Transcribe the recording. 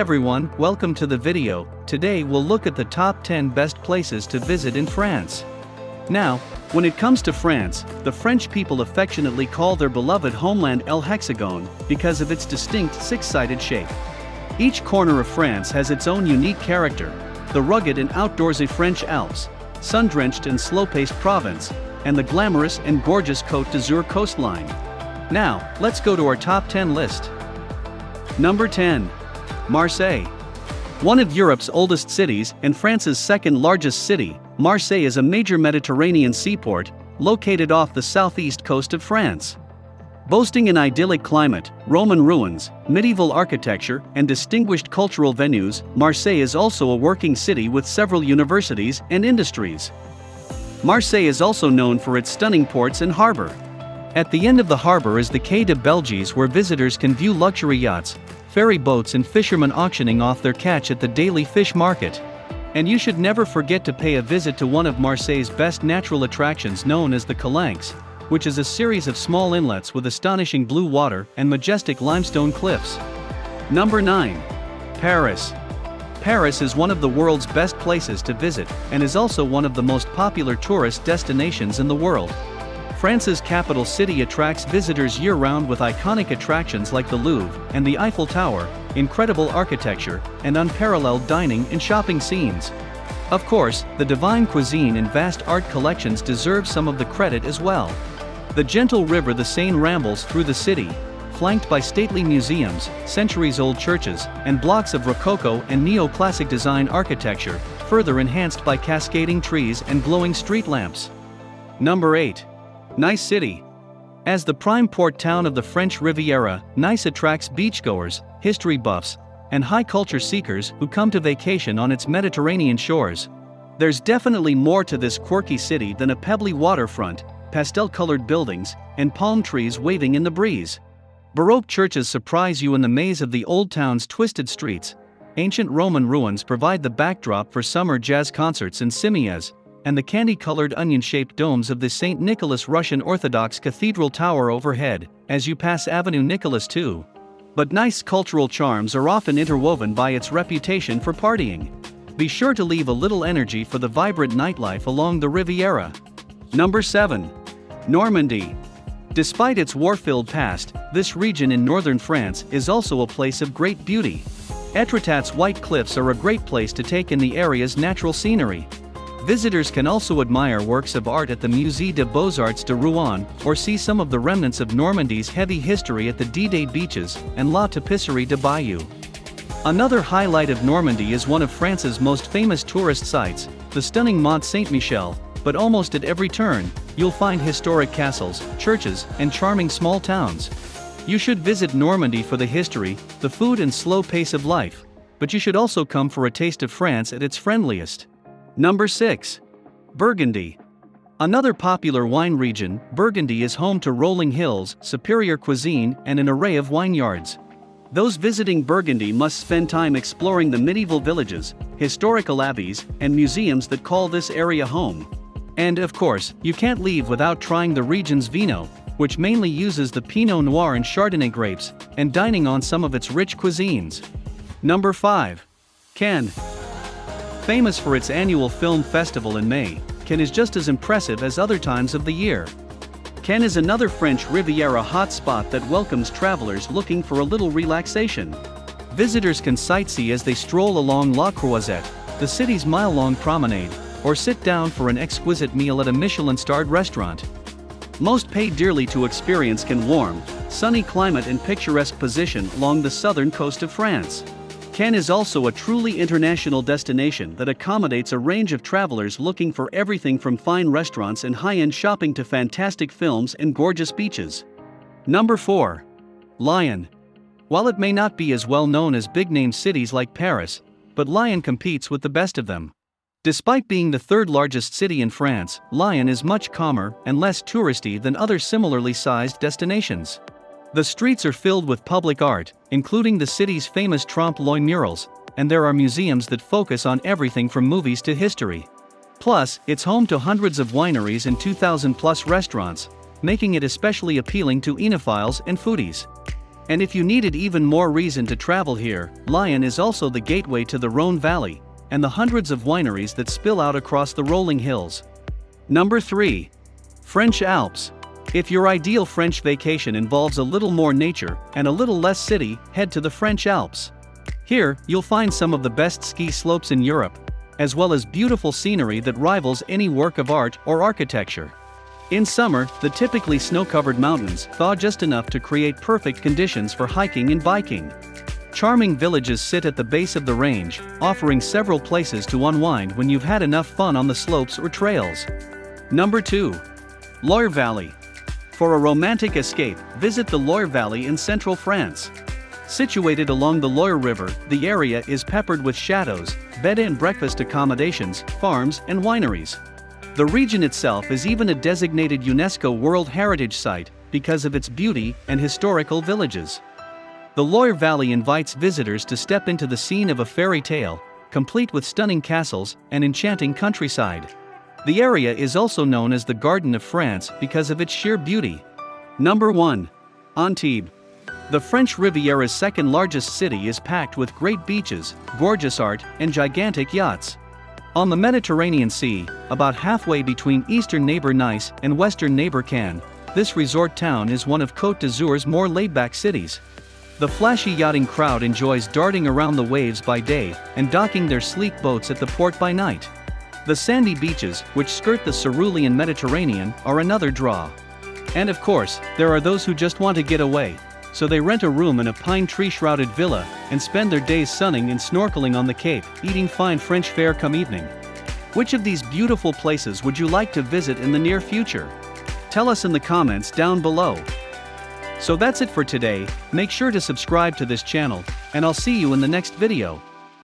everyone, welcome to the video. Today we'll look at the top 10 best places to visit in France. Now, when it comes to France, the French people affectionately call their beloved homeland El Hexagone because of its distinct six-sided shape. Each corner of France has its own unique character: the rugged and outdoorsy French Alps, sun-drenched and slow-paced Provence, and the glamorous and gorgeous Côte d'Azur coastline. Now, let's go to our top 10 list. Number 10. Marseille. One of Europe's oldest cities and France's second largest city, Marseille is a major Mediterranean seaport, located off the southeast coast of France. Boasting an idyllic climate, Roman ruins, medieval architecture, and distinguished cultural venues, Marseille is also a working city with several universities and industries. Marseille is also known for its stunning ports and harbor. At the end of the harbor is the Quai de Belgies, where visitors can view luxury yachts, ferry boats and fishermen auctioning off their catch at the daily fish market. And you should never forget to pay a visit to one of Marseille's best natural attractions, known as the Calanques, which is a series of small inlets with astonishing blue water and majestic limestone cliffs. Number 9. Paris. Paris is one of the world's best places to visit, and is also one of the most popular tourist destinations in the world. France's capital city attracts visitors year-round with iconic attractions like the Louvre and the Eiffel Tower, incredible architecture, and unparalleled dining and shopping scenes. Of course, the divine cuisine and vast art collections deserve some of the credit as well. The gentle river the Seine rambles through the city, flanked by stately museums, centuries-old churches, and blocks of Rococo and neoclassic design architecture, further enhanced by cascading trees and glowing street lamps. Number 8. Nice City. As the prime port town of the French Riviera, Nice attracts beachgoers, history buffs, and high-culture seekers who come to vacation on its Mediterranean shores. There's definitely more to this quirky city than a pebbly waterfront, pastel-colored buildings, and palm trees waving in the breeze. Baroque churches surprise you in the maze of the old town's twisted streets. Ancient Roman ruins provide the backdrop for summer jazz concerts in Simiez, and the candy-colored onion-shaped domes of the St. Nicholas Russian Orthodox Cathedral tower overhead as you pass Avenue Nicolas II. But Nice's cultural charms are often interwoven by its reputation for partying. Be sure to leave a little energy for the vibrant nightlife along the Riviera. Number 7. Normandy. Despite its war-filled past, this region in northern France is also a place of great beauty. Étretat's white cliffs are a great place to take in the area's natural scenery. Visitors can also admire works of art at the Musée des Beaux-Arts de Rouen, or see some of the remnants of Normandy's heavy history at the D-Day beaches and La Tapisserie de Bayeux. Another highlight of Normandy is one of France's most famous tourist sites, the stunning Mont Saint-Michel, but almost at every turn, you'll find historic castles, churches, and charming small towns. You should visit Normandy for the history, the food and slow pace of life, but you should also come for a taste of France at its friendliest. Number 6. Burgundy. Another popular wine region, Burgundy is home to rolling hills, superior cuisine, and an array of vineyards. Those visiting Burgundy must spend time exploring the medieval villages, historical abbeys, and museums that call this area home. And of course, you can't leave without trying the region's vino, which mainly uses the Pinot Noir and Chardonnay grapes, and dining on some of its rich cuisines. Number 5. Cannes. Famous for its annual film festival in May, Cannes is just as impressive as other times of the year. Cannes is another French Riviera hotspot that welcomes travelers looking for a little relaxation. Visitors can sightsee as they stroll along La Croisette, the city's mile-long promenade, or sit down for an exquisite meal at a Michelin-starred restaurant. Most pay dearly to experience Cannes' warm, sunny climate and picturesque position along the southern coast of France. Cannes is also a truly international destination that accommodates a range of travelers looking for everything from fine restaurants and high-end shopping to fantastic films and gorgeous beaches. Number 4. Lyon. While it may not be as well known as big-name cities like Paris, but Lyon competes with the best of them. Despite being the third largest city in France, Lyon is much calmer and less touristy than other similarly sized destinations. The streets are filled with public art, including the city's famous Trompe-l'œil murals, and there are museums that focus on everything from movies to history. Plus, it's home to hundreds of wineries and 2,000+ restaurants, making it especially appealing to enophiles and foodies. And if you needed even more reason to travel here, Lyon is also the gateway to the Rhône Valley, and the hundreds of wineries that spill out across the rolling hills. Number 3. French Alps. If your ideal French vacation involves a little more nature and a little less city, head to the French Alps. Here, you'll find some of the best ski slopes in Europe, as well as beautiful scenery that rivals any work of art or architecture. In summer, the typically snow-covered mountains thaw just enough to create perfect conditions for hiking and biking. Charming villages sit at the base of the range, offering several places to unwind when you've had enough fun on the slopes or trails. Number 2. Loire Valley. For a romantic escape, visit the Loire Valley in central France. Situated along the Loire River, the area is peppered with chateaux, bed-and-breakfast accommodations, farms, and wineries. The region itself is even a designated UNESCO World Heritage Site because of its beauty and historical villages. The Loire Valley invites visitors to step into the scene of a fairy tale, complete with stunning castles and enchanting countryside. The area is also known as the Garden of France because of its sheer beauty. Number 1. Antibes. The French Riviera's second largest city is packed with great beaches, gorgeous art, and gigantic yachts. On the Mediterranean Sea, about halfway between eastern neighbor Nice and western neighbor Cannes, this resort town is one of Côte d'Azur's more laid-back cities. The flashy yachting crowd enjoys darting around the waves by day and docking their sleek boats at the port by night. The sandy beaches, which skirt the cerulean Mediterranean, are another draw. And of course, there are those who just want to get away, so they rent a room in a pine tree-shrouded villa and spend their days sunning and snorkeling on the Cape, eating fine French fare come evening. Which of these beautiful places would you like to visit in the near future? Tell us in the comments down below. So that's it for today. Make sure to subscribe to this channel, and I'll see you in the next video.